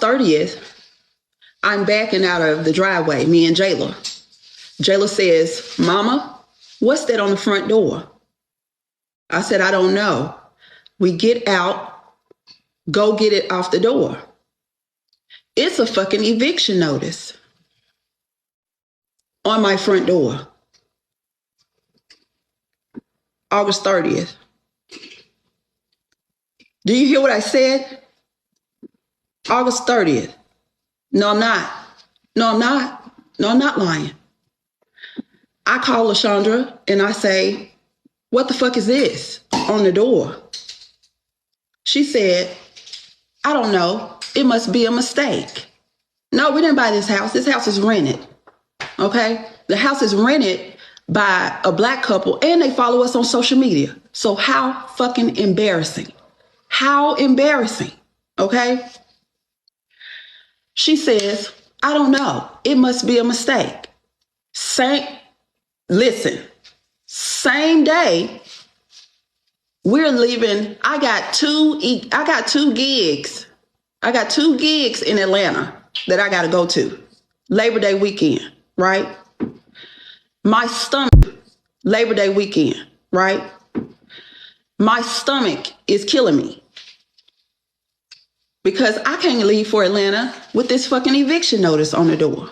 30th, I'm backing out of the driveway, me and Jayla. Jayla says, Mama, what's that on the front door? I said, I don't know. We get out, go get it off the door. It's a fucking eviction notice on my front door. August 30th. Do you hear what I said? August 30th. No, I'm not. No, I'm not. No, I'm not lying. I call LaShondra and I say, what the fuck is this on the door? She said, I don't know. It must be a mistake. No, we didn't buy this house. This house is rented. Okay? The house is rented by a black couple and they follow us on social media. So how fucking embarrassing. How embarrassing. Okay? She says, I don't know. It must be a mistake. Listen, same day, we're leaving. I got two gigs. I got 2 gigs in Atlanta that I got to go to. Labor Day weekend, right? My stomach, Labor Day weekend, right? My stomach is killing me because I can't leave for Atlanta with this fucking eviction notice on the door.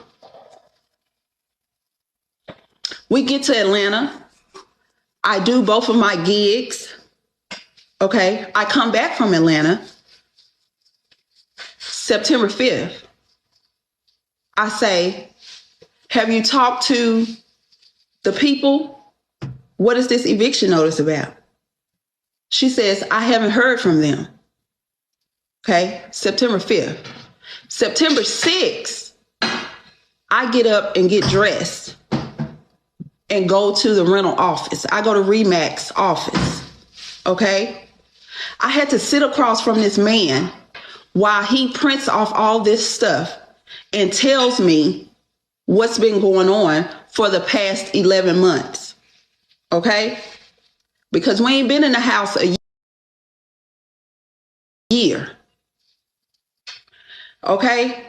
We get to Atlanta. I do both of my gigs. Okay. I come back from Atlanta September 5th. I say, have you talked to the people? What is this eviction notice about? She says, I haven't heard from them. Okay. September 5th. September 6th, I get up and get dressed and go to the rental office. I go to Remax office. Okay. I had to sit across from this man while he prints off all this stuff and tells me what's been going on for the past 11 months. Okay. Because we ain't been in the house a year. Okay.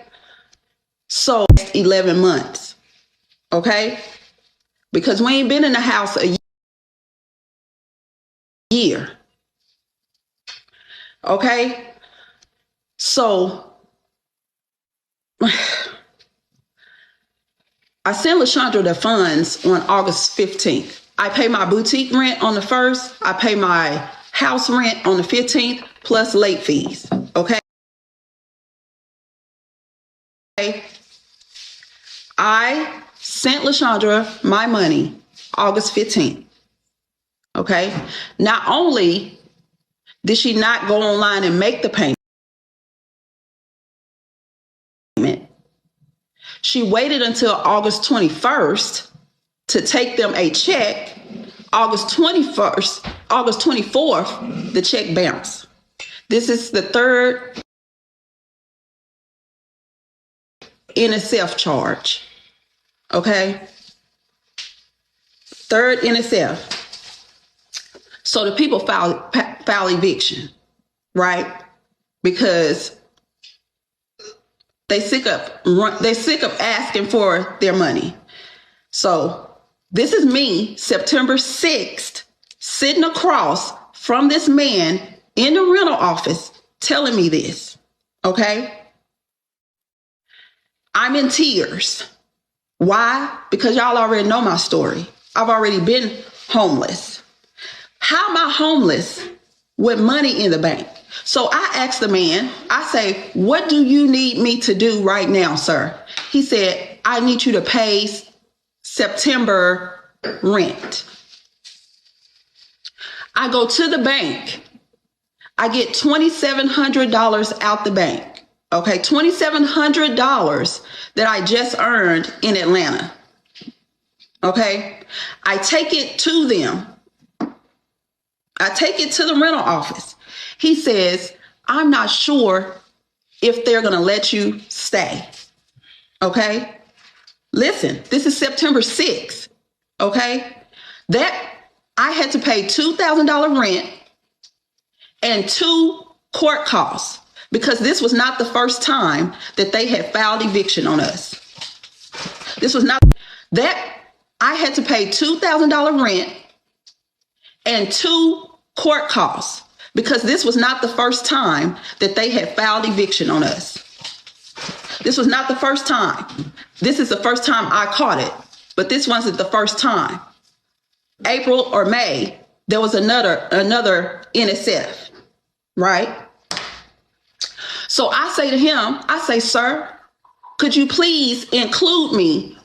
So 11 months. Okay. Because we ain't been in the house a year. Okay. So I sent LaShondra the funds on August 15th. I pay my boutique rent on the 1st. I pay my house rent on the 15th plus late fees. Okay. I sent LaShondra my money August 15th. Okay. Not only did she not go online and make the payment, she waited until August 21st to take them a check. August 21st, August 24th, the check bounced. This is the third NSF charge. Okay. Third NSF. So the people file eviction, right? Because they sick of asking for their money. So this is me, September 6th, sitting across from this man in the rental office telling me this. Okay. I'm in tears. Why? Because y'all already know my story. I've already been homeless. How am I homeless with money in the bank? So I asked the man, I say, what do you need me to do right now, sir? He said, I need you to pay September rent. I go to the bank. I get $2,700 out the bank. Okay, $2,700 that I just earned in Atlanta. Okay, I take it to them. I take it to the rental office. He says, I'm not sure if they're going to let you stay. Okay, listen, this is September 6th. Okay, that I had to pay $2,000 rent and 2 court costs. because this was not the first time that they had filed eviction on us. This was not that I had to pay $2,000 rent and 2 court costs, because this was not the first time that they had filed eviction on us. This was not the first time. This is the first time I caught it, but this wasn't the first time. April or May, there was another NSF, right? So I say to him, I say, sir, could you please include me?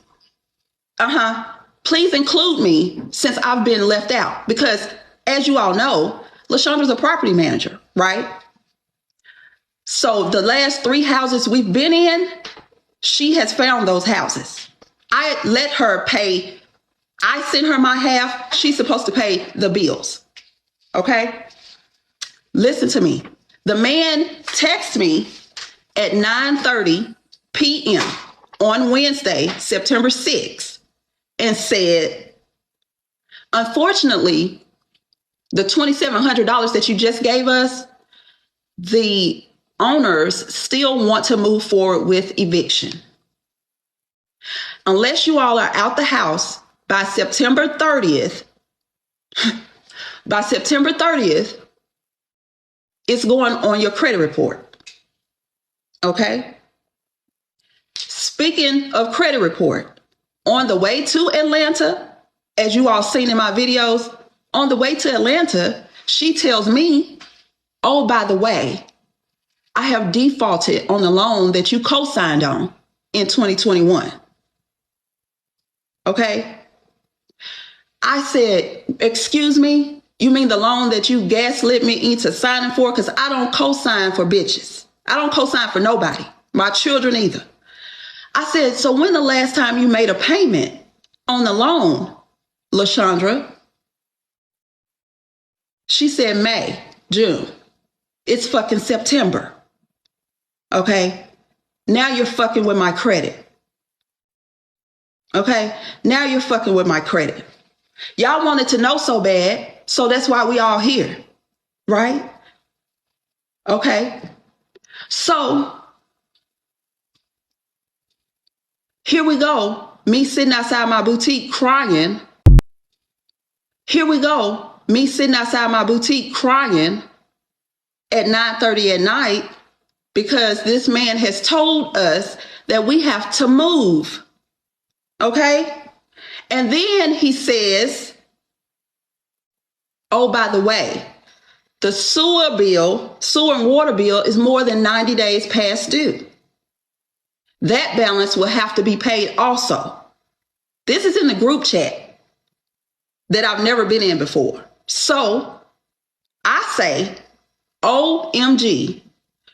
Please include me since I've been left out. Because as you all know, LaShondra's a property manager, right? So the last 3 houses we've been in, she has found those houses. I let her pay. I send her my half. She's supposed to pay the bills. Okay? Listen to me. The man texted me at 9:30 p.m. on Wednesday, September 6th, and said, unfortunately, the $2,700 that you just gave us, the owners still want to move forward with eviction. Unless you all are out the house by September 30th, it's going on your credit report. Okay? Speaking of credit report, on the way to Atlanta, as you all seen in my videos, on the way to Atlanta, she tells me, oh, by the way, I have defaulted on the loan that you co-signed on in 2021. Okay? I said, excuse me, you mean the loan that you gaslit me into signing for? Because I don't co-sign for bitches. I don't co-sign for nobody, my children either. I said, so when the last time you made a payment on the loan, LaShondra? She said May, June. It's fucking September. Okay? Now you're fucking with my credit. Okay? Now you're fucking with my credit. Y'all wanted to know so bad, so that's why we all here. Right? Okay? So, here we go. Me sitting outside my boutique crying. Here we go. Me sitting outside my boutique crying at 9:30 at night because this man has told us that we have to move. Okay? And then he says, oh, by the way, the sewer and water bill is more than 90 days past due. That balance will have to be paid also. This is in the group chat that I've never been in before. So I say, OMG,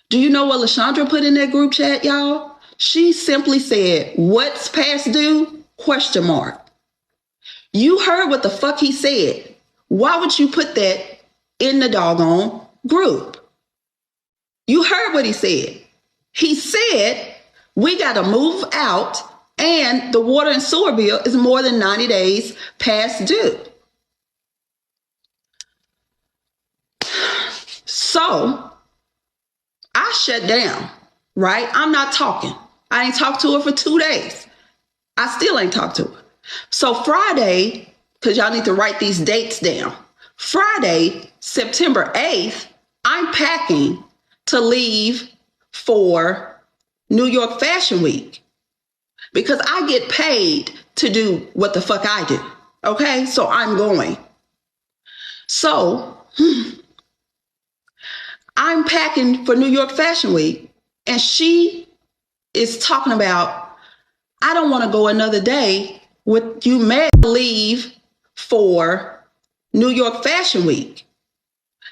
do you know what LaShondra put in that group chat, y'all? She simply said, what's past due? Question mark. You heard what the fuck he said. Why would you put that in the doggone group? You heard what he said. He said, we got to move out and the water and sewer bill is more than 90 days past due. So I shut down, right? I'm not talking. I ain't talked to her for 2 days. I still ain't talked to her. So Friday, because y'all need to write these dates down. Friday, September 8th, I'm packing to leave for New York Fashion Week because I get paid to do what the fuck I do. Okay, so I'm going. So I'm packing for New York Fashion Week and she is talking about, I don't want to go another day with you mad leave for New York Fashion Week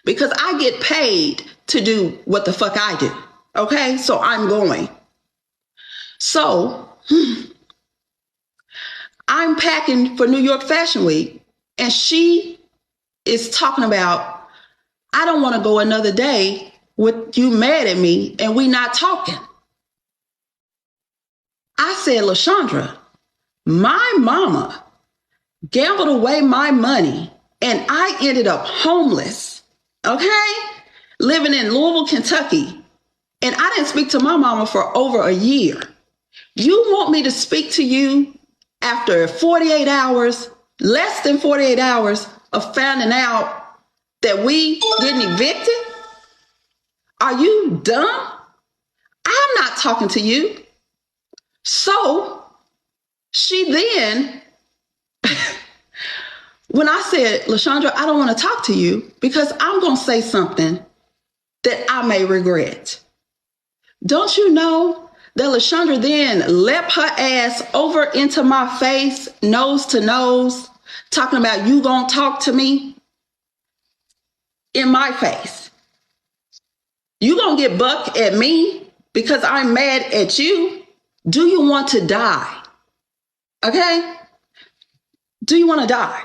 because I get paid to do what the fuck I do. Okay, so I'm going. So I'm packing for New York Fashion Week and she is talking about, I don't want to go another day with you mad at me and we not talking. I said, LaShondra, my mama gambled away my money and I ended up homeless, okay? Living in Louisville, Kentucky And I didn't speak to my mama for over a year. You want me to speak to you after 48 hours, less than 48 hours of finding out that we getting evicted? Are you dumb? I'm not talking to you. So she then, when I said, LaShondra, I don't want to talk to you because I'm going to say something that I may regret. Don't you know that LaShondra then leapt her ass over into my face, nose to nose, talking about you gonna talk to me in my face. You gonna get buck at me because I'm mad at you? Do you want to die? Okay? Do you want to die?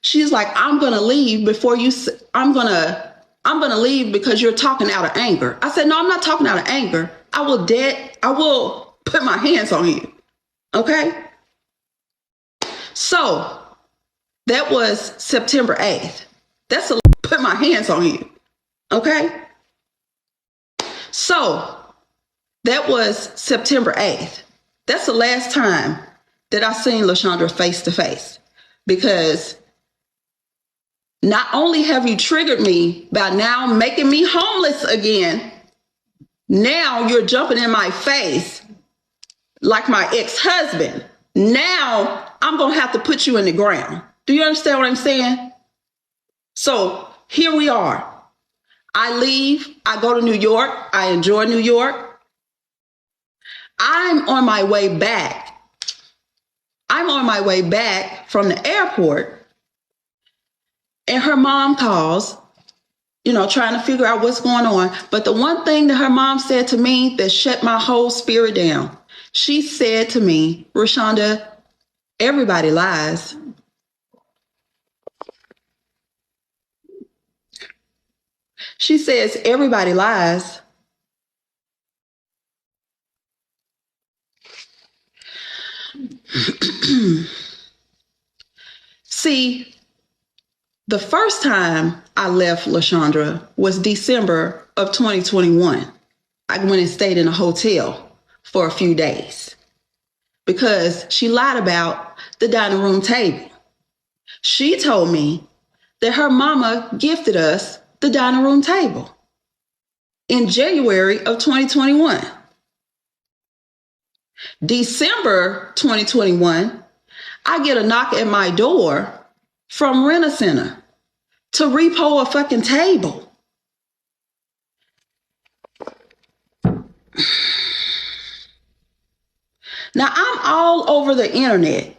She's like, I'm gonna leave before you. I'm gonna leave because you're talking out of anger. I said, no, I'm not talking out of anger. I will put my hands on you. Okay? So that was September 8th. That's a put my hands on you. Okay? So that was September 8th. That's the last time that I seen LaShondra face to face, because not only have you triggered me by now making me homeless again, now you're jumping in my face like my ex-husband. Now I'm going to have to put you in the ground. Do you understand what I'm saying? So here we are. I leave. I go to New York. I enjoy New York. I'm on my way back. I'm on my way back from the airport, and her mom calls, trying to figure out what's going on. But the one thing that her mom said to me that shut my whole spirit down, she said to me, Rashonda, everybody lies. She says, everybody lies. See, the first time I left LaShondra was December of 2021. I went and stayed in a hotel for a few days because she lied about the dining room table. She told me that her mama gifted us the dining room table in January of 2021. December 2021, I get a knock at my door from Rent-A-Center to repo a fucking table. Now, I'm all over the internet.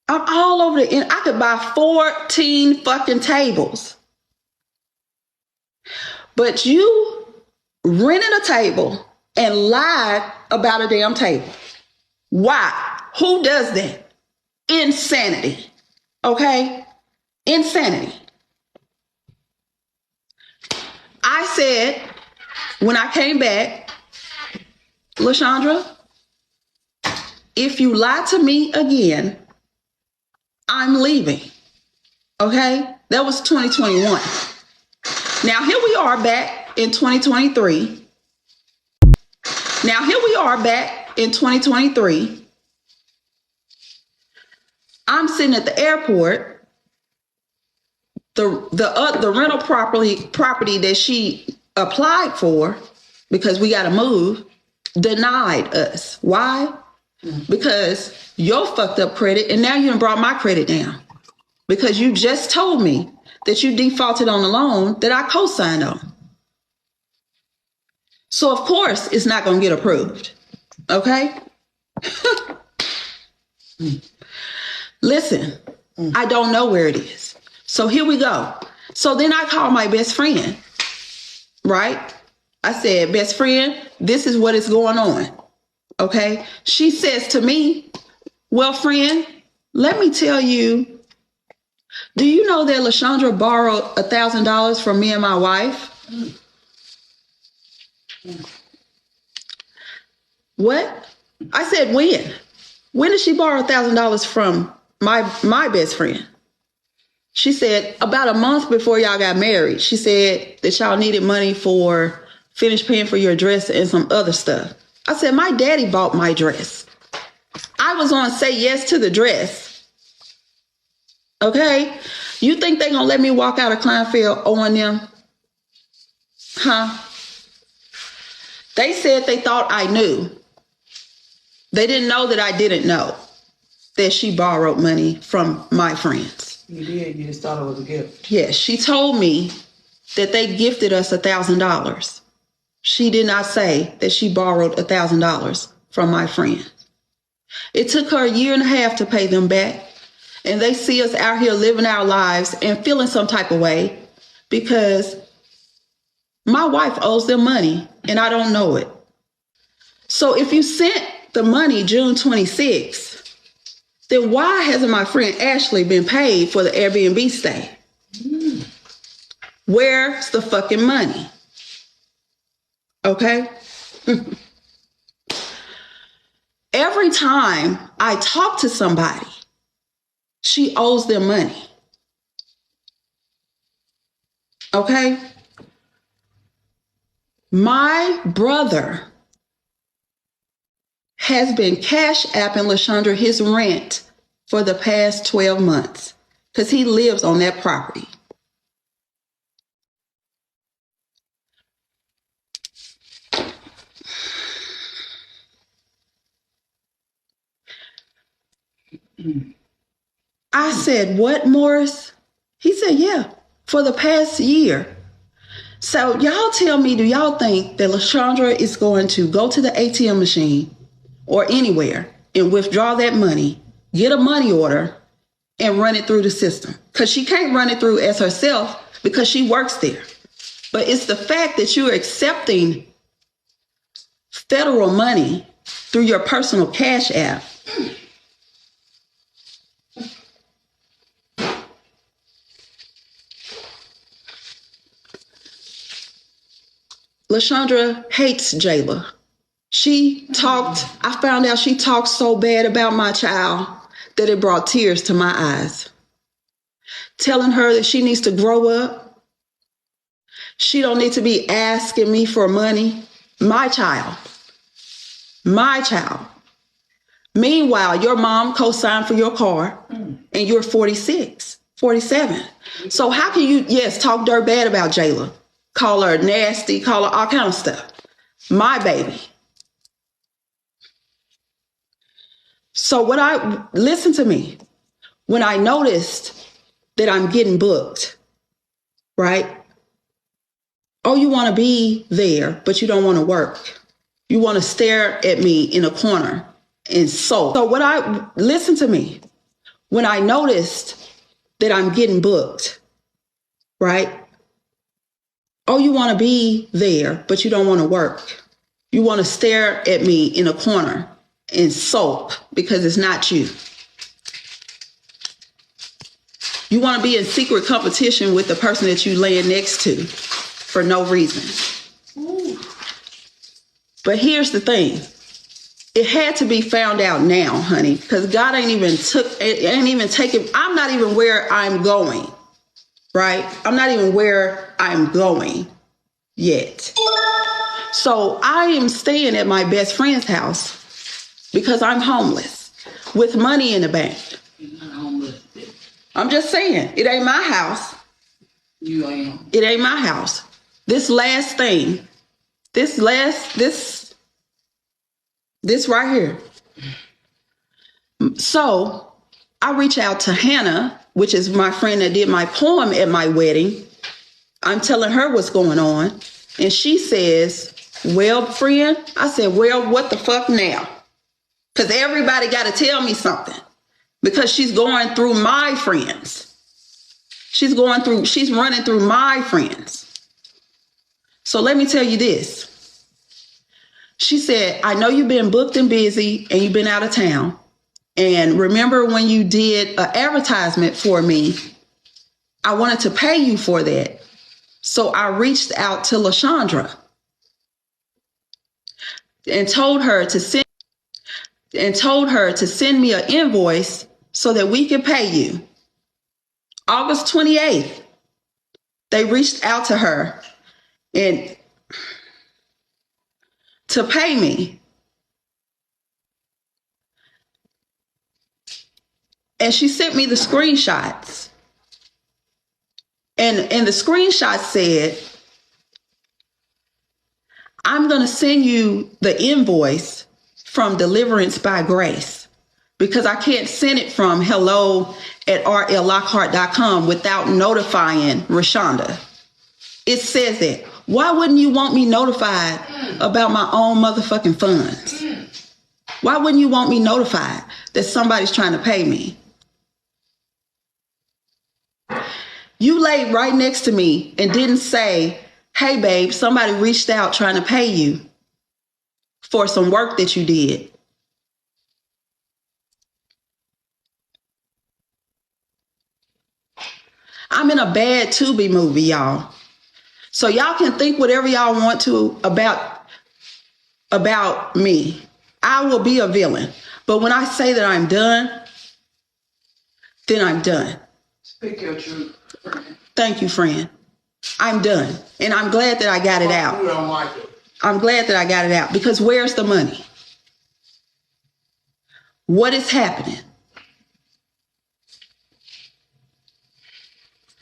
I could buy 14 fucking tables. But you rented a table and lied about a damn table. Why? Who does that? Insanity. Okay? Insanity. I said, when I came back, LaShondra, if you lie to me again, I'm leaving. Okay? That was 2021. Now, here we are back in 2023. I'm sitting at the airport. The rental property that she applied for, because we got to move, denied us. Why? Because your fucked up credit, and now you done brought my credit down. Because you just told me that you defaulted on the loan that I co-signed on. So of course it's not going to get approved. Okay? Listen, I don't know where it is. So here we go. So then I call my best friend, right? I said, best friend, this is what is going on. Okay? She says to me, well, friend, let me tell you, do you know that LaShondra borrowed $1,000 from me and my wife? What? I said, when? When did she borrow $1,000 from my best friend? She said, about a month before y'all got married. She said that y'all needed money for finish paying for your dress and some other stuff. I said, my daddy bought my dress. I was on say yes to the dress. Okay? You think they're going to let me walk out of Kleinfeld owing them? Huh? They said they thought I knew. They didn't know that I didn't know that she borrowed money from my friends. You did. You just thought it was a gift. Yes, she told me that they gifted us $1,000. She did not say that she borrowed $1,000 from my friend. It took her 1.5 years to pay them back. And they see us out here living our lives and feeling some type of way because my wife owes them money and I don't know it. So if you sent the money June 26th, then why hasn't my friend Ashley been paid for the Airbnb stay? Where's the fucking money? Okay? Every time I talk to somebody, she owes them money. Okay? My brother has been cash apping LaShondra his rent for the past 12 months because he lives on that property. I said, what, Morris? He said, yeah, for the past year. So y'all tell me, do y'all think that LaShondra is going to go to the ATM machine or anywhere and withdraw that money, get a money order, and run it through the system? Because she can't run it through as herself because she works there. But it's the fact that you're accepting federal money through your personal cash app. LaShondra hates Jayla. I found out she talked so bad about my child that it brought tears to my eyes. Telling her that she needs to grow up. She don't need to be asking me for money. My child. My child. Meanwhile, your mom co-signed for your car and you're 46, 47. So how can you, talk dirt bad about Jayla? Call her nasty, call her all kind of stuff. My baby. So listen to me. When I noticed that I'm getting booked, right? Oh, you want to be there, but you don't want to work. You want to stare at me in a corner and sulk. So listen to me. When I noticed that I'm getting booked, right? Oh, you want to be there, but you don't want to work. You want to stare at me in a corner and sulk because it's not you. You want to be in secret competition with the person that you laying next to for no reason. Ooh. But here's the thing. It had to be found out now, honey, because God ain't even taken, I'm not even where I'm going. Right? I'm not even where I'm going yet. So I am staying at my best friend's house because I'm homeless with money in the bank. You're not homeless. I'm just saying, it ain't my house. You ain't. It ain't my house. This last thing, this right here. So I reach out to Hannah, which is my friend that did my poem at my wedding. I'm telling her what's going on. And she says, well, friend, I said, well, what the fuck now? Because everybody got to tell me something. Because she's going through my friends. She's running through my friends. So let me tell you this. She said, I know you've been booked and busy and you've been out of town. And remember when you did an advertisement for me, I wanted to pay you for that. So I reached out to LaShondra and told her to send me an invoice so that we can pay you. August 28th, they reached out to her and to pay me. And she sent me the screenshots. And the screenshot said, I'm going to send you the invoice from Deliverance by Grace because I can't send it from hello@rllockhart.com without notifying Rashonda. It says that. Why wouldn't you want me notified about my own motherfucking funds? Why wouldn't you want me notified that somebody's trying to pay me? You laid right next to me and didn't say, hey, babe, somebody reached out trying to pay you for some work that you did. I'm in a bad Tubi movie, y'all. So y'all can think whatever y'all want to about me. I will be a villain. But when I say that I'm done, then I'm done. Speak your truth. Thank you, friend. I'm done. And I'm glad that I got it out. You don't like it. I'm glad that I got it out because where's the money? What is happening?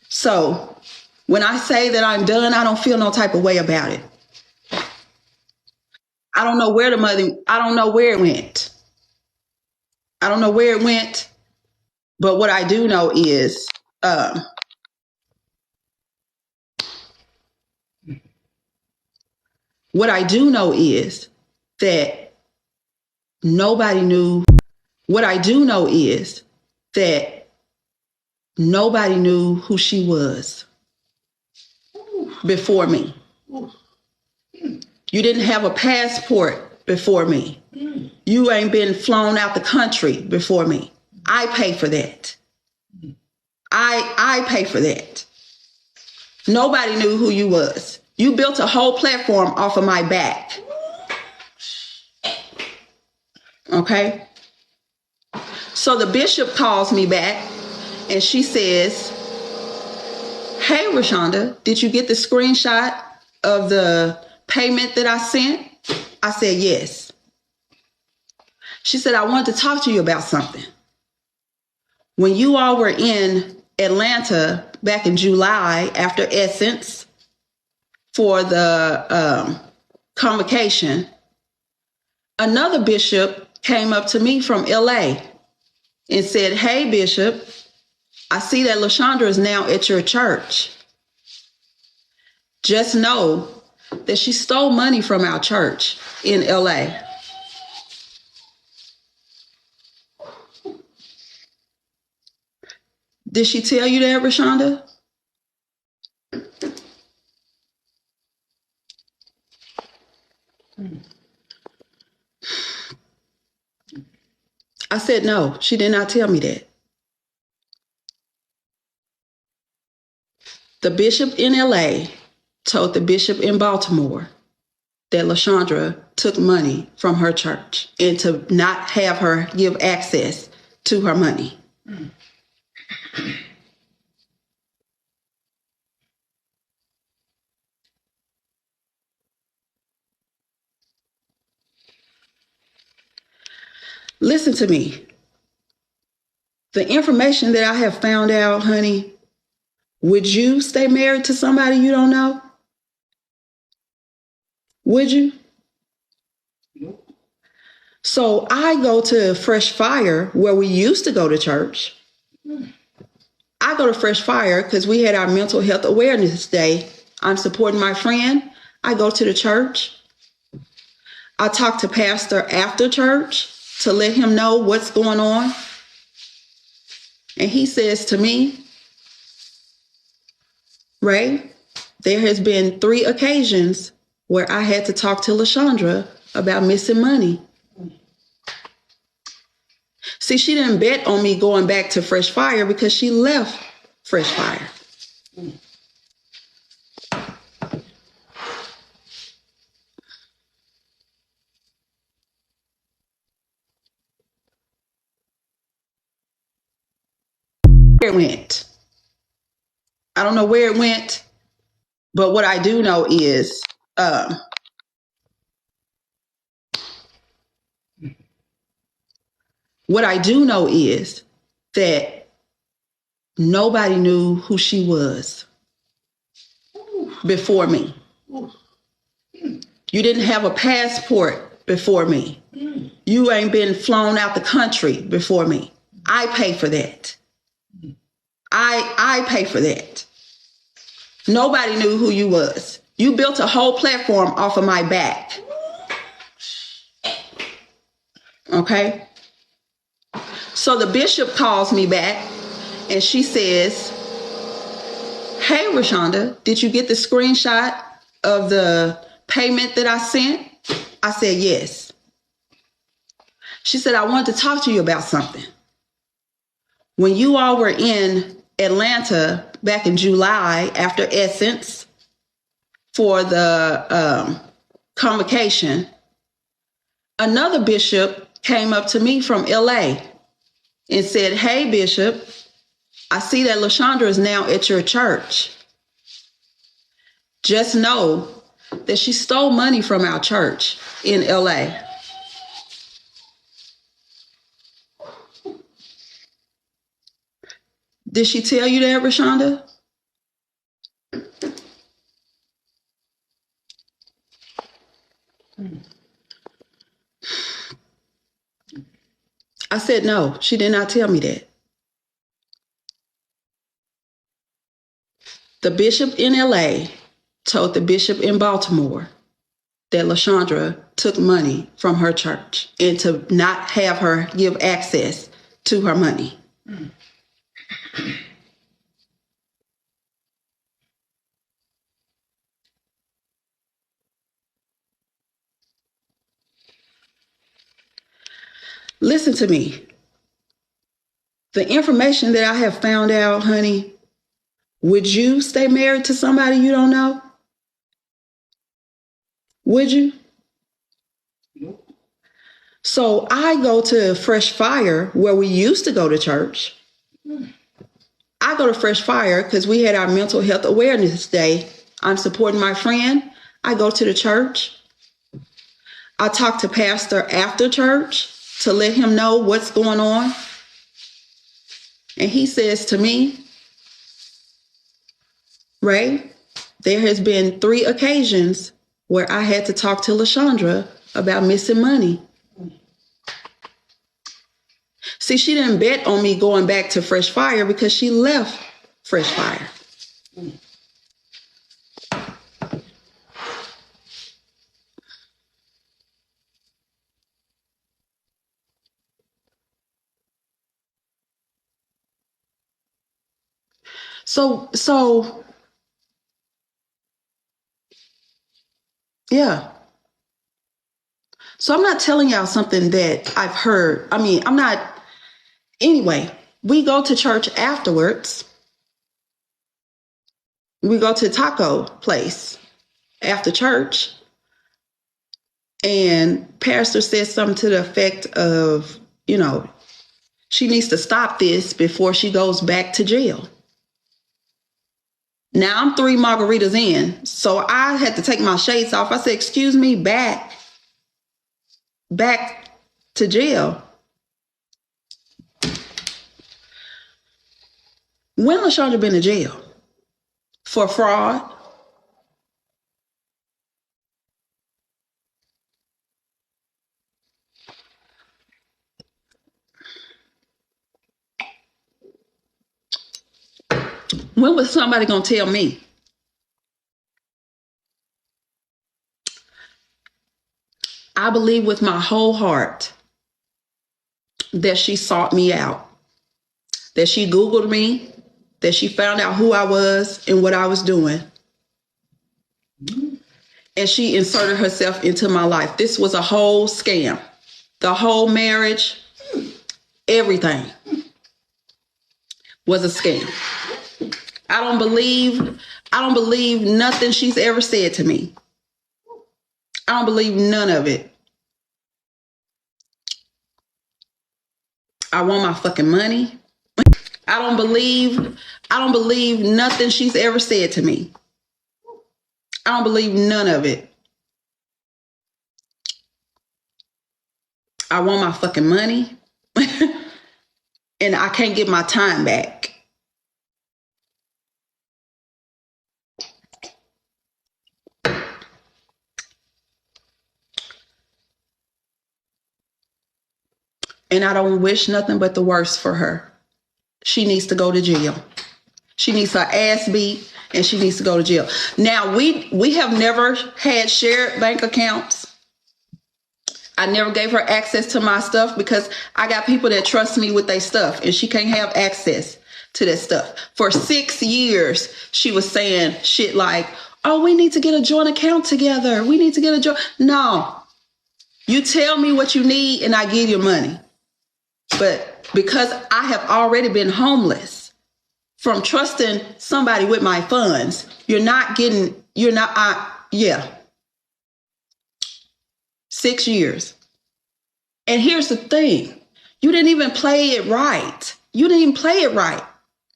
So when I say that I'm done, I don't feel no type of way about it. I don't know where the money, I don't know where it went. I don't know where it went. But what I do know is that nobody knew. What I do know is that nobody knew who she was before me. You didn't have a passport before me. You ain't been flown out the country before me. I pay for that. I pay for that. Nobody knew who you was. You built a whole platform off of my back. Okay? So the bishop calls me back and she says, hey, Rashonda, did you get the screenshot of the payment that I sent? I said, yes. She said, I wanted to talk to you about something. When you all were in Atlanta back in July after Essence for the convocation, another bishop came up to me from LA and said, hey, Bishop, I see that LaShondra is now at your church. Just know that she stole money from our church in LA. Did she tell you that, Rashonda? I said, no, she did not tell me that. The bishop in LA told the bishop in Baltimore that LaShondra took money from her church and to not have her give access to her money. Listen to me. The information that I have found out, honey, would you stay married to somebody you don't know? Would you? Nope. So I go to Fresh Fire where we used to go to church. I go to Fresh Fire because we had our mental health awareness day. I'm supporting my friend. I go to the church. I talk to pastor after church to let him know what's going on. And he says to me, Ray, there has been 3 occasions where I had to talk to LaShondra about missing money. See, she didn't bet on me going back to Fresh Fire because she left Fresh Fire. Where it went. I don't know where it went, but what I do know is What I do know is that nobody knew who she was before me. You didn't have a passport before me. You ain't been flown out the country before me. I pay for that. I pay for that. Nobody knew who you was. You built a whole platform off of my back. Okay? So the bishop calls me back and she says, hey, Rashonda, did you get the screenshot of the payment that I sent? I said, yes. She said, I wanted to talk to you about something. When you all were in Atlanta back in July after Essence for the convocation, another bishop came up to me from LA and said, hey, Bishop, I see that LaShondra is now at your church. Just know that she stole money from our church in LA. Did she tell you that, Rashonda? I said, no, she did not tell me that. The bishop in LA told the bishop in Baltimore that LaShondra took money from her church and to not have her give access to her money. Listen to me. The information that I have found out, honey, would you stay married to somebody you don't know? Would you? Nope. So I go to Fresh Fire where we used to go to church. I go to Fresh Fire because we had our mental health awareness day. I'm supporting my friend. I go to the church. I talk to pastor after church to let him know what's going on. And he says to me, Ray, there has been 3 occasions where I had to talk to LaShondra about missing money. See, she didn't bet on me going back to Fresh Fire because she left Fresh Fire. So, yeah. So I'm not telling y'all something that I've heard. I mean, I'm not. Anyway, we go to church afterwards. We go to taco place after church. And pastor says something to the effect of, she needs to stop this before she goes back to jail. Now I'm 3 margaritas in, so I had to take my shades off. I said, excuse me, back to jail. When LaShondra been to jail? For fraud? When was somebody going to tell me? I believe with my whole heart that she sought me out, that she Googled me, that she found out who I was and what I was doing. And she inserted herself into my life. This was a whole scam. The whole marriage, everything was a scam. I don't believe nothing she's ever said to me. I don't believe none of it. I want my fucking money. I don't believe nothing she's ever said to me. I don't believe none of it. I want my fucking money. And I can't get my time back. And I don't wish nothing but the worst for her. She needs to go to jail. She needs her ass beat, and she needs to go to jail. Now, we have never had shared bank accounts. I never gave her access to my stuff because I got people that trust me with their stuff, and she can't have access to that stuff. For 6 years, she was saying shit like, oh, we need to get a joint account together. We need to get a joint. No. You tell me what you need, and I give you money. But because I have already been homeless from trusting somebody with my funds, yeah. 6 years. And here's the thing. You didn't even play it right. You didn't even play it right.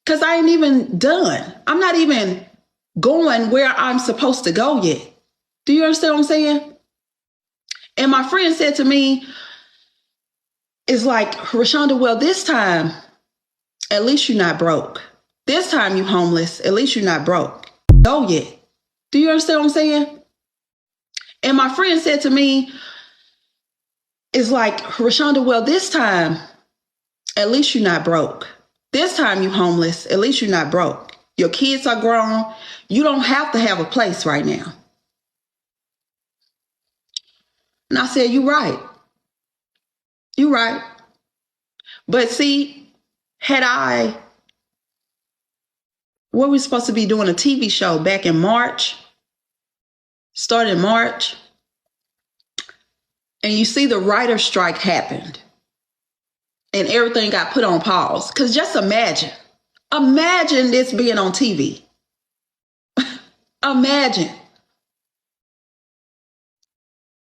Because I ain't even done. I'm not even going where I'm supposed to go yet. Do you understand what I'm saying? And my friend said to me, it's like, Rashonda, well, this time, at least you're not broke. This time you homeless, at least you're not broke. Go yet. Do you understand what I'm saying? And my friend said to me, it's like, Rashonda, well, this time, at least you're not broke. This time you homeless, at least you're not broke. Your kids are grown. You don't have to have a place right now. And I said, you're right. You're right. But see, what we supposed to be doing a TV show back in March, started in March, and you see the writer's strike happened and everything got put on pause. Because just imagine this being on TV. Imagine.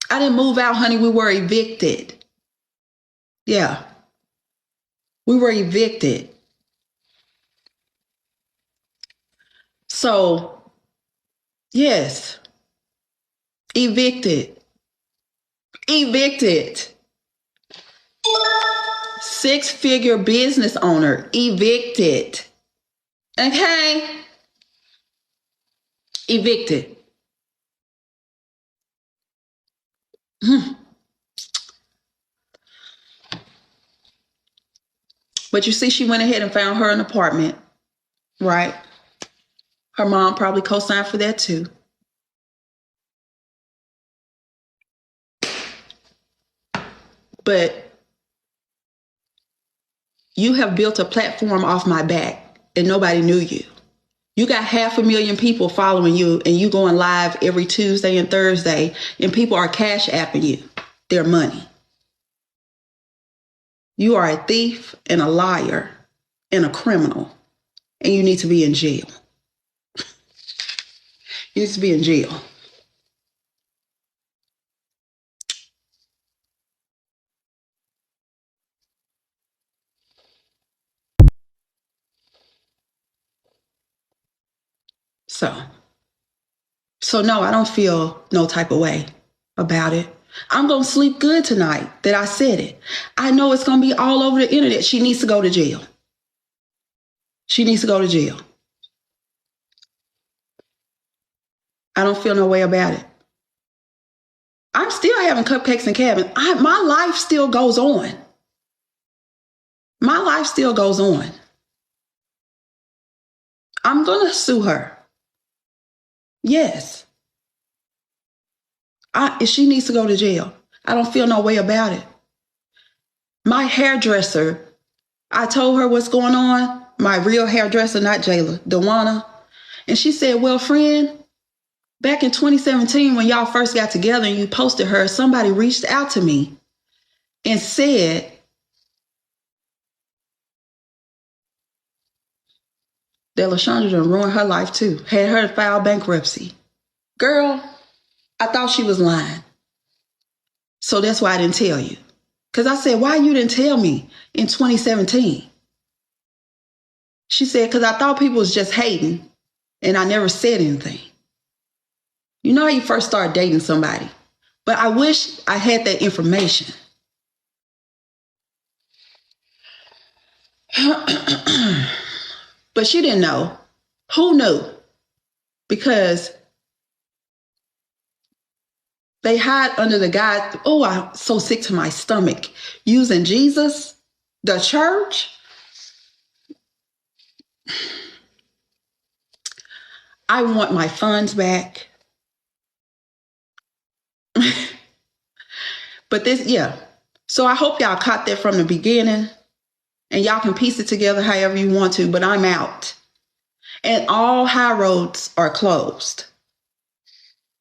I didn't move out, honey. We were evicted. Yeah. We were evicted. So, yes. Evicted. 6-figure business owner. Evicted. Okay? Evicted. But you see, she went ahead and found her an apartment, right? Her mom probably co-signed for that too. But you have built a platform off my back and nobody knew you. You got 500,000 people following you and you going live every Tuesday and Thursday and people are cash apping you their money. You are a thief and a liar and a criminal and you need to be in jail. You need to be in jail. So no, I don't feel no type of way about it. I'm going to sleep good tonight that I said it. I know it's going to be all over the internet. She needs to go to jail. She needs to go to jail. I don't feel no way about it. I'm still having cupcakes and cabins. My life still goes on. My life still goes on. I'm going to sue her. Yes. She needs to go to jail. I don't feel no way about it. My hairdresser, I told her what's going on. My real hairdresser, not Jayla, Dewana. And she said, well, friend, back in 2017, when y'all first got together and you posted her, somebody reached out to me and said that LaShondra done ruined her life too. Had her file bankruptcy. Girl, I thought she was lying. So that's why I didn't tell you. Because I said, why you didn't tell me in 2017? She said, because I thought people was just hating and I never said anything. You know how you first start dating somebody. But I wish I had that information. But she didn't know. Who knew? Because they hide under the guise, oh, I'm so sick to my stomach. Using Jesus, the church. I want my funds back. But this, yeah. So I hope y'all caught that from the beginning. And y'all can piece it together however you want to, but I'm out. And all high roads are closed.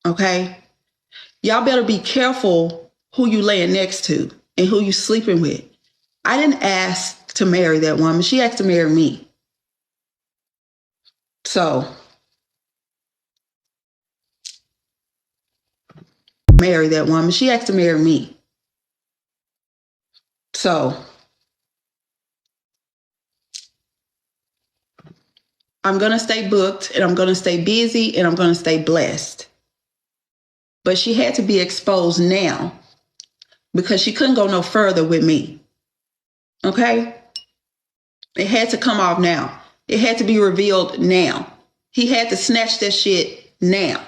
Okay? Y'all better be careful who you laying next to and who you sleeping with. I didn't ask to marry that woman. She asked to marry me. So, marry that woman. She asked to marry me. So, I'm going to stay booked and I'm going to stay busy and I'm going to stay blessed. But she had to be exposed now because she couldn't go no further with me. Okay? It had to come off now. It had to be revealed now. He had to snatch that shit now.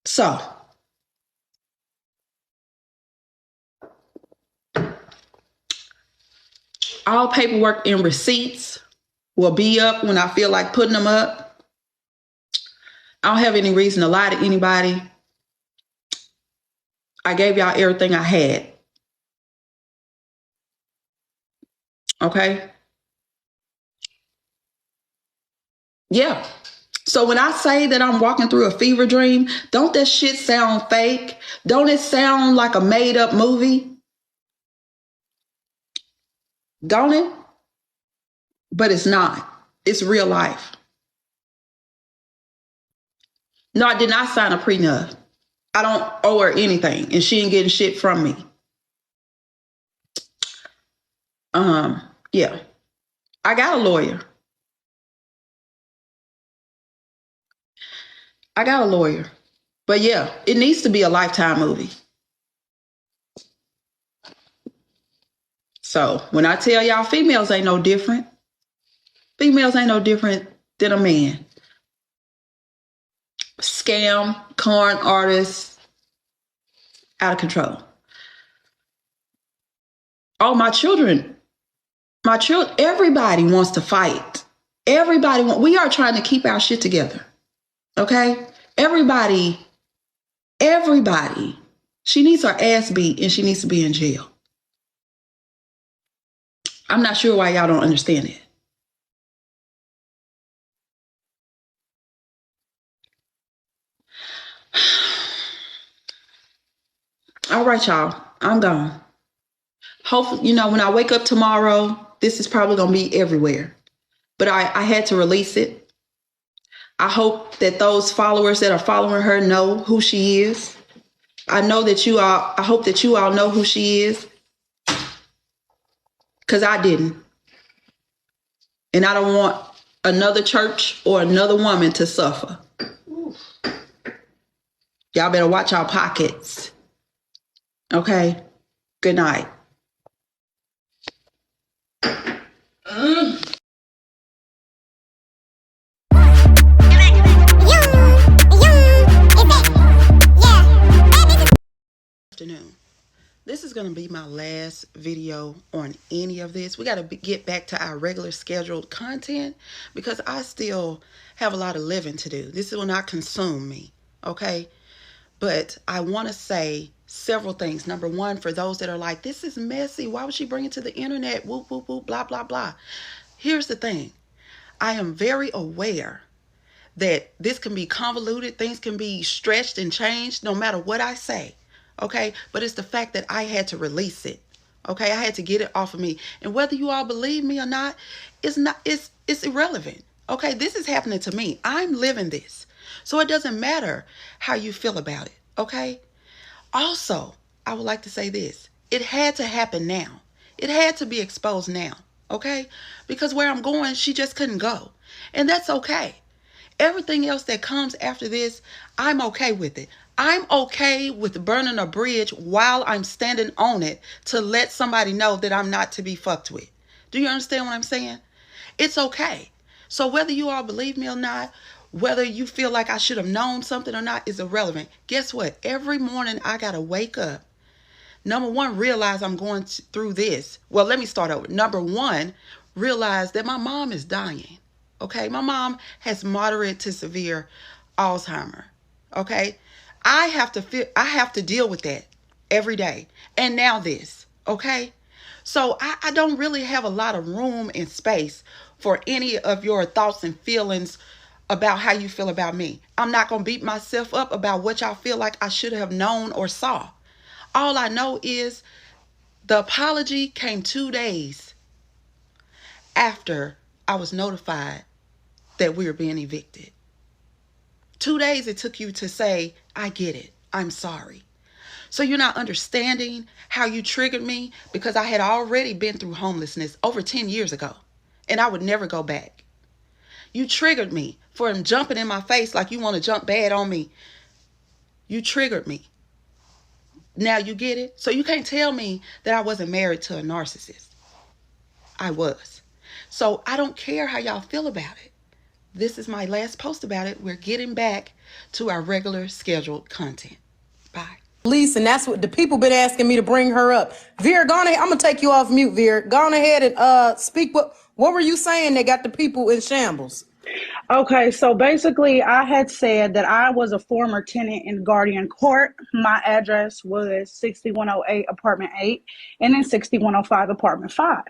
So, all paperwork and receipts will be up when I feel like putting them up. I don't have any reason to lie to anybody. I gave y'all everything I had. Okay? Yeah. So when I say that I'm walking through a fever dream, don't that shit sound fake? Don't it sound like a made up movie? Don't it? But it's not. It's real life. No, I did not sign a prenup. I don't owe her anything, and she ain't getting shit from me. Yeah. I got a lawyer. But yeah, it needs to be a Lifetime movie. So when I tell y'all females ain't no different, females ain't no different than a man. Scam, con artists, out of control. Oh, my children, everybody wants to fight. We are trying to keep our shit together. Okay? Everybody, she needs her ass beat and she needs to be in jail. I'm not sure why y'all don't understand it. All right, y'all. I'm gone. Hopefully, when I wake up tomorrow, this is probably going to be everywhere. But I had to release it. I hope that those followers that are following her know who she is. I hope that you all know who she is. Because I didn't. And I don't want another church or another woman to suffer. Y'all better watch our pockets. Okay? Good night. Afternoon. This is going to be my last video on any of this. We got to get back to our regular scheduled content because I still have a lot of living to do. This will not consume me, okay? But I want to say several things. Number one, for those that are like, this is messy. Why would she bring it to the internet? Whoop, whoop, whoop, blah, blah, blah. Here's the thing. I am very aware that this can be convoluted. Things can be stretched and changed no matter what I say. Okay, but it's the fact that I had to release it. Okay, I had to get it off of me. And whether you all believe me or not, it's irrelevant. Okay, this is happening to me. I'm living this. So it doesn't matter how you feel about it. Okay? Also, I would like to say this. It had to happen now. It had to be exposed now. Okay? Because where I'm going, she just couldn't go. And that's okay. Everything else that comes after this, I'm okay with it. I'm okay with burning a bridge while I'm standing on it to let somebody know that I'm not to be fucked with. Do you understand what I'm saying? It's okay. So whether you all believe me or not, whether you feel like I should have known something or not is irrelevant. Guess what? Every morning I got to wake up. Number one, realize I'm going through this. Well, let me start over. Number one, realize that my mom is dying. Okay, my mom has moderate to severe Alzheimer. Okay, I have to deal with that every day. And now this. Okay, so I don't really have a lot of room and space for any of your thoughts and feelings about how you feel about me. I'm not gonna beat myself up about what y'all feel like I should have known or saw. All I know is the apology came 2 days after I was notified that we were being evicted. 2 days it took you to say, I get it. I'm sorry. So you're not understanding how you triggered me because I had already been through homelessness over 10 years ago and I would never go back. You triggered me for him jumping in my face like you want to jump bad on me. You triggered me. Now you get it? So you can't tell me that I wasn't married to a narcissist. I was. So I don't care how y'all feel about it. This is my last post about it. We're getting back to our regular scheduled content. Bye. Police, and that's what the people been asking me to bring her up. Vera, go on ahead. I'm gonna take you off mute, Vera. Go on ahead and speak. What were you saying? They got the people in shambles. Okay, so basically, I had said that I was a former tenant in Guardian Court. My address was 6108 Apartment 8 and then 6105 Apartment 5.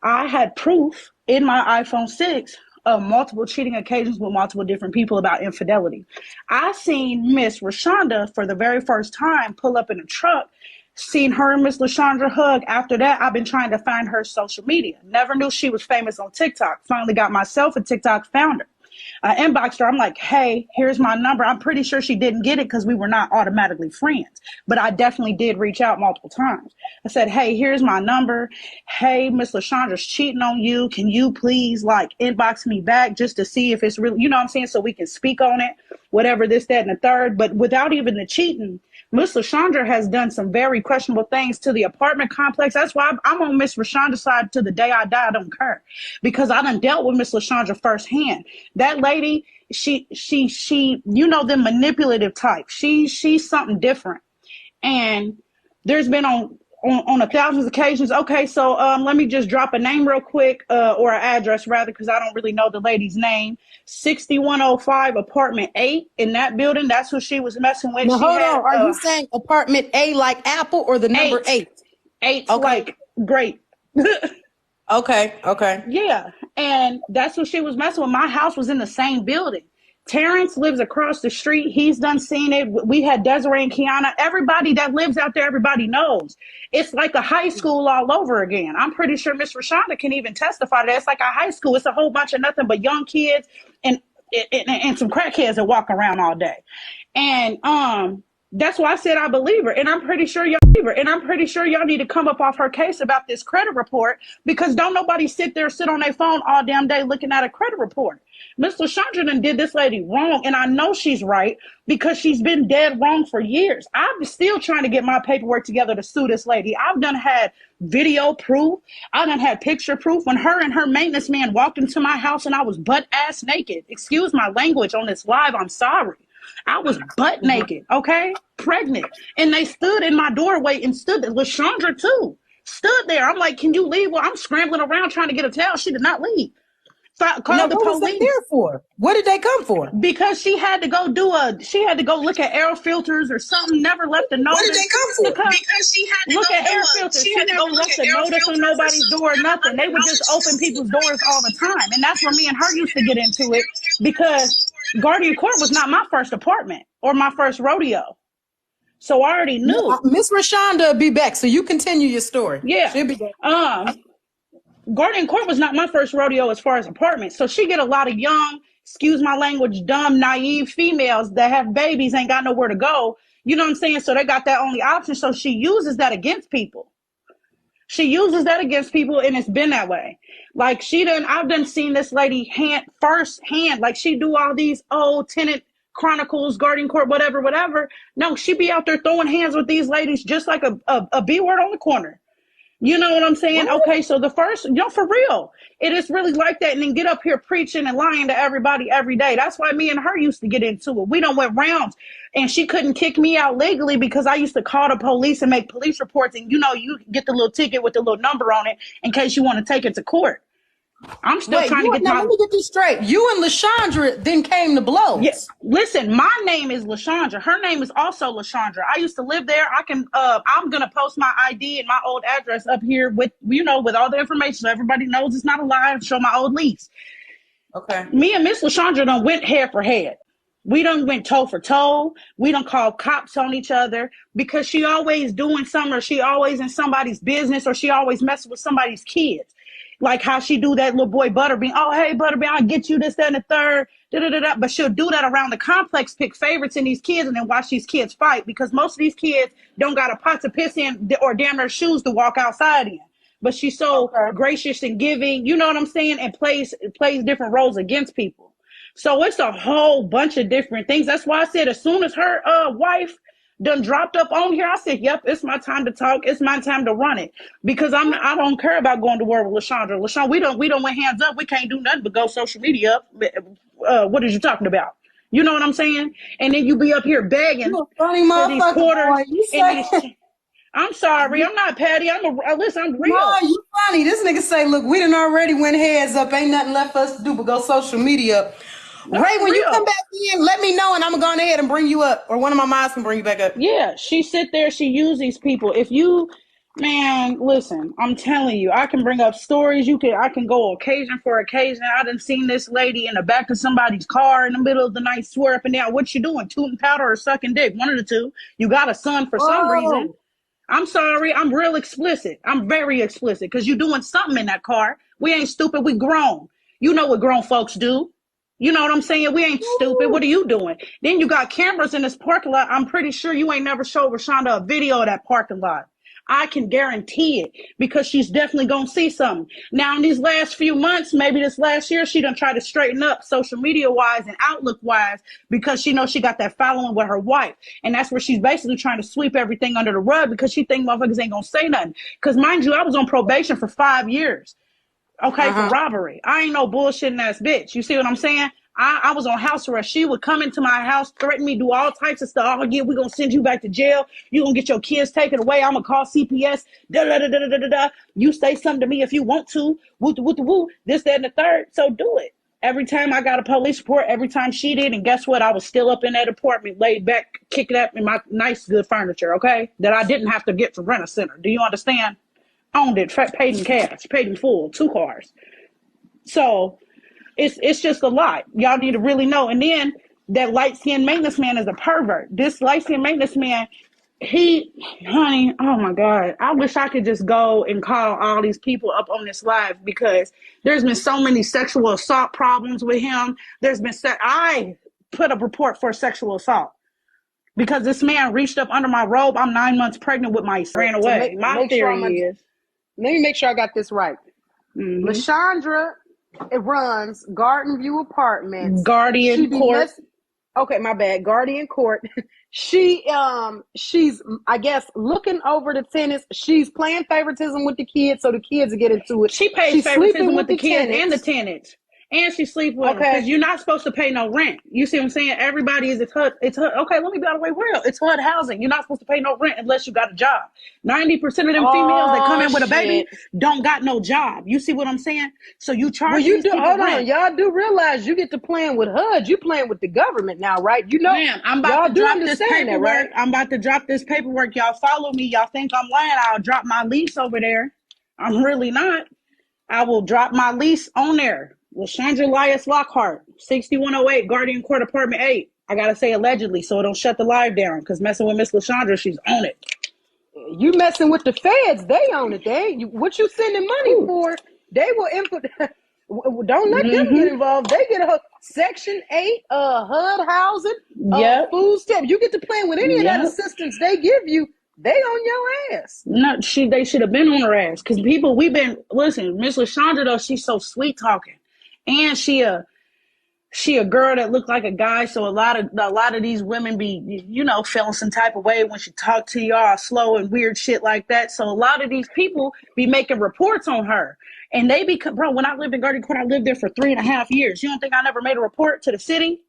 I had proof in my iPhone 6 of multiple cheating occasions with multiple different people about infidelity. I seen Miss Rashonda for the very first time pull up in a truck. Seen her and Miss LaShondra hug. After that, I've been trying to find her social media. Never knew she was famous on TikTok. Finally got myself a TikTok founder. I inboxed her. I'm like, hey, here's my number. I'm pretty sure she didn't get it because we were not automatically friends. But I definitely did reach out multiple times. I said, hey, here's my number. Hey, Miss LaShondra's cheating on you. Can you please inbox me back just to see if it's really, you know what I'm saying? So we can speak on it, whatever, this, that, and the third. But without even the cheating, Miss LaShondra has done some very questionable things to the apartment complex. That's why I'm on Miss LaShondra's side to the day I die. I don't care because I done dealt with Miss LaShondra firsthand. That lady, she, the manipulative type. She's something different. And there's been on 1,000 occasions. Okay, so let me just drop a name real quick, or an address rather, because I don't really know the lady's name. 6105 Apartment 8 in that building. That's who she was messing with. Now, hold on. Are you saying Apartment A like Apple or the number 8? 8 okay. Like great. Okay. Yeah, and that's who she was messing with. My house was in the same building. Terrence lives across the street. He's done seen it. We had Desiree and Kiana. Everybody that lives out there, everybody knows. It's like a high school all over again. I'm pretty sure Miss Rashonda can even testify to that. It's like a high school. It's a whole bunch of nothing but young kids and some crackheads that walk around all day. And that's why I said I believe her. And I'm pretty sure y'all need to come up off her case about this credit report, because don't nobody sit on their phone all damn day looking at a credit report. Miss LaShondra done did this lady wrong, and I know she's right because she's been dead wrong for years. I'm still trying to get my paperwork together to sue this lady. I've done had video proof. I done had picture proof when her and her maintenance man walked into my house and I was butt ass naked. Excuse my language on this live. I'm sorry. I was butt naked, okay? Pregnant. And they stood in my doorway and stood there. LaShondra too. Stood there. I'm like, can you leave? Well, I'm scrambling around trying to get a towel. She did not leave. So I called the police. What was they there for? What did they come for? Because she had to go look at air filters or something. Never left a notice. What did they come for? Because she had to look at air filters. She never left a notice on nobody's door or nothing. They would just open people's doors all the time. And that's where me and her used to get into it, because Guardian Court was not my first apartment or my first rodeo. So I already knew. Miss Rashonda will be back, so you continue your story. Yeah. She'll be back. Guardian Court was not my first rodeo as far as apartments. So she get a lot of young, excuse my language, dumb, naive females that have babies, ain't got nowhere to go. You know what I'm saying? So they got that only option. So she uses that against people. And it's been that way. Like I've done seen this lady firsthand. Like she do all these old tenant chronicles, Guardian Court, whatever. No, she be out there throwing hands with these ladies just like a B word on the corner. You know what I'm saying? What? Okay, so the first, for real, it is really like that. And then get up here preaching and lying to everybody every day. That's why me and her used to get into it. We don't went rounds, and she couldn't kick me out legally because I used to call the police and make police reports. And you get the little ticket with the little number on it in case you want to take it to court. I'm still Wait, trying to get now let me get this straight. You and LaShondra then came to blows. Yes. Listen, my name is LaShondra. Her name is also LaShondra. I used to live there. I'm gonna post my ID and my old address up here with with all the information so everybody knows it's not a lie. Show my old lease. Okay. Me and Miss LaShondra done went head for head. We done went toe for toe. We done called cops on each other because she always doing something, or she always in somebody's business, or she always messing with somebody's kids. Like how she do that little boy Butterbean. Oh, hey, Butterbean, I'll get you this, that, and the third. Da-da-da-da. But she'll do that around the complex, pick favorites in these kids, and then watch these kids fight because most of these kids don't got a pot to piss in or damn their shoes to walk outside in. But she's so gracious and giving, you know what I'm saying, and plays different roles against people. So it's a whole bunch of different things. That's why I said as soon as her wife done dropped up on here, I said, yep, it's my time to talk. It's my time to run it because I don't care about going to war with LaShondra. LaShondra, we don't went hands up. We can't do nothing but go social media up. What are you talking about? You know what I'm saying? And then you be up here begging You a funny for these motherfucker, quarters. boy. You say, I'm sorry. I'm not Patty. Listen, I'm real. no, you funny. This nigga say, look, we done already went heads up. Ain't nothing left for us to do but go social media up. Ray, when you come back in, let me know and I'm going to go ahead and bring you up. Or one of my moms can bring you back up. Yeah, she sit there, she use these people. If you, man, listen, I'm telling you, I can bring up stories. I can go occasion for occasion. I done seen this lady in the back of somebody's car in the middle of the night swear up and down. What you doing? Tooting powder or sucking dick? One of the two. You got a son for some reason. I'm sorry. I'm real explicit. I'm very explicit because you're doing something in that car. We ain't stupid. We grown. You know what grown folks do. You know what I'm saying? We ain't stupid. What are you doing? Then you got cameras in this parking lot. I'm pretty sure you ain't never showed Rashonda a video of that parking lot. I can guarantee it because she's definitely going to see something. Now, in these last few months, maybe this last year, she done tried to straighten up social media-wise and outlook-wise because she knows she got that following with her wife. And that's where she's basically trying to sweep everything under the rug because she think motherfuckers ain't going to say nothing. Because mind you, I was on probation for 5 years. Okay, for robbery. I ain't no bullshitting ass bitch. You see what I'm saying? I was on house arrest. She would come into my house, threaten me, do all types of stuff. Oh, yeah, we're going to send you back to jail. You're going to get your kids taken away. I'm going to call CPS. Da-da-da-da-da-da-da. You say something to me if you want to. Woo-woo-woo. This, that, and the third. So do it. Every time I got a police report, every time she did, and guess what? I was still up in that apartment, laid back, kicking up in my nice, good furniture, okay? That I didn't have to get from Rent-A-Center. Do you understand? Owned it, paid in cash, paid in full, 2 cars. So it's just a lot. Y'all need to really know. And then that light-skinned maintenance man is a pervert. This light-skinned maintenance man, honey, oh my God. I wish I could just go and call all these people up on this live because there's been so many sexual assault problems with him. I put a report for sexual assault. Because this man reached up under my robe. I'm 9 months pregnant with my ran away. My theory is. Let me make sure I got this right. Mm-hmm. LaShondra, it runs Garden View Apartments. Guardian Court. Okay, my bad. Guardian Court. She's I guess looking over the tenants. She's playing favoritism with the kids, so the kids get into it. She pays favoritism with the kids and the tenants. And she sleep with them because you're not supposed to pay no rent. You see what I'm saying? Everybody is it's HUD. Okay, let me be all the way real. It's HUD housing. You're not supposed to pay no rent unless you got a job. 90% of them females that come in with a baby don't got no job. You see what I'm saying? So you charge these people rent. Hold on. Y'all do realize you get to playing with HUD. You playing with the government now, right? You know, ma'am, I'm about to drop this paperwork. Right? I'm about to drop this paperwork. Y'all follow me. Y'all think I'm lying. I'll drop my lease over there. I'm really not. I will drop my lease on there. LaShondra Elias Lockhart, 6108 Guardian Court Apartment 8. I got to say allegedly so it don't shut the live down because messing with Miss LaShondra, she's on it. You messing with the feds, they own it. What you sending money for, they will input. Don't let them get involved. They get a Section 8 HUD housing, food stamp. You get to play with any of that assistance they give you. They on your ass. No, they should have been on her ass because listen, Miss LaShondra though, she's so sweet talking. And she she a girl that looked like a guy, so a lot of these women be, feeling some type of way when she talk to y'all slow and weird shit like that. So a lot of these people be making reports on her, and they be, bro. When I lived in Guardian Court, I lived there for 3.5 years. You don't think I never made a report to the city?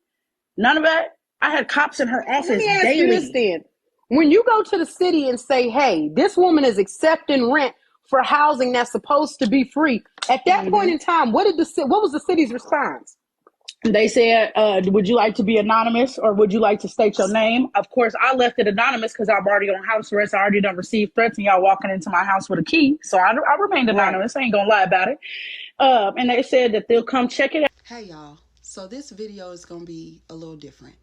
None of that. I had cops in her Let office me ask you this daily. then. When you go to the city and say, hey, this woman is accepting rent for housing that's supposed to be free, at that point in time, what was the city's response? They said, would you like to be anonymous or would you like to state your name? Of course, I left it anonymous because I'm already on house arrest. I already done received threats and y'all walking into my house with a key. So I remained Right. anonymous. I ain't going to lie about it. And they said that they'll come check it out. Hey y'all, so this video is going to be a little different.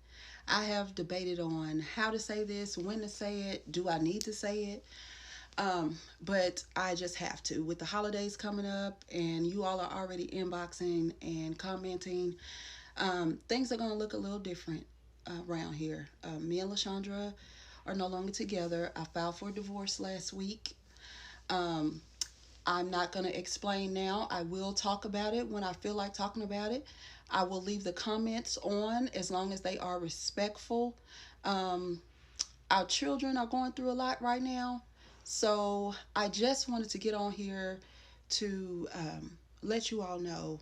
I have debated on how to say this, when to say it, do I need to say it? But I just have to. With the holidays coming up and you all are already inboxing and commenting, things are going to look a little different around here. Me and LaShondra are no longer together. I filed for divorce last week. I'm not going to explain now. I will talk about it when I feel like talking about it. I will leave the comments on as long as they are respectful. Our children are going through a lot right now. So I just wanted to get on here to let you all know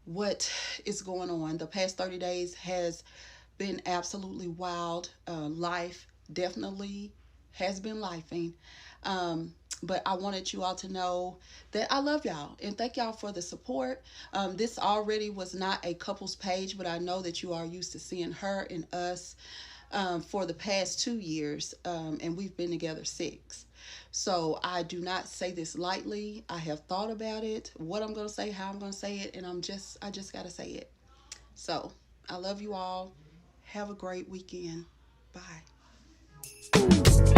what is going on. The past 30 days has been absolutely wild. Life definitely has been lifing. But I wanted you all to know that I love y'all and thank y'all for the support. This already was not a couples page, but I know that you are used to seeing her and us for the past 2 years, and we've been together 6. So I do not say this lightly. I have thought about it, what I'm going to say, how I'm going to say it, and I just got to say it. So I love you all. Have a great weekend. Bye.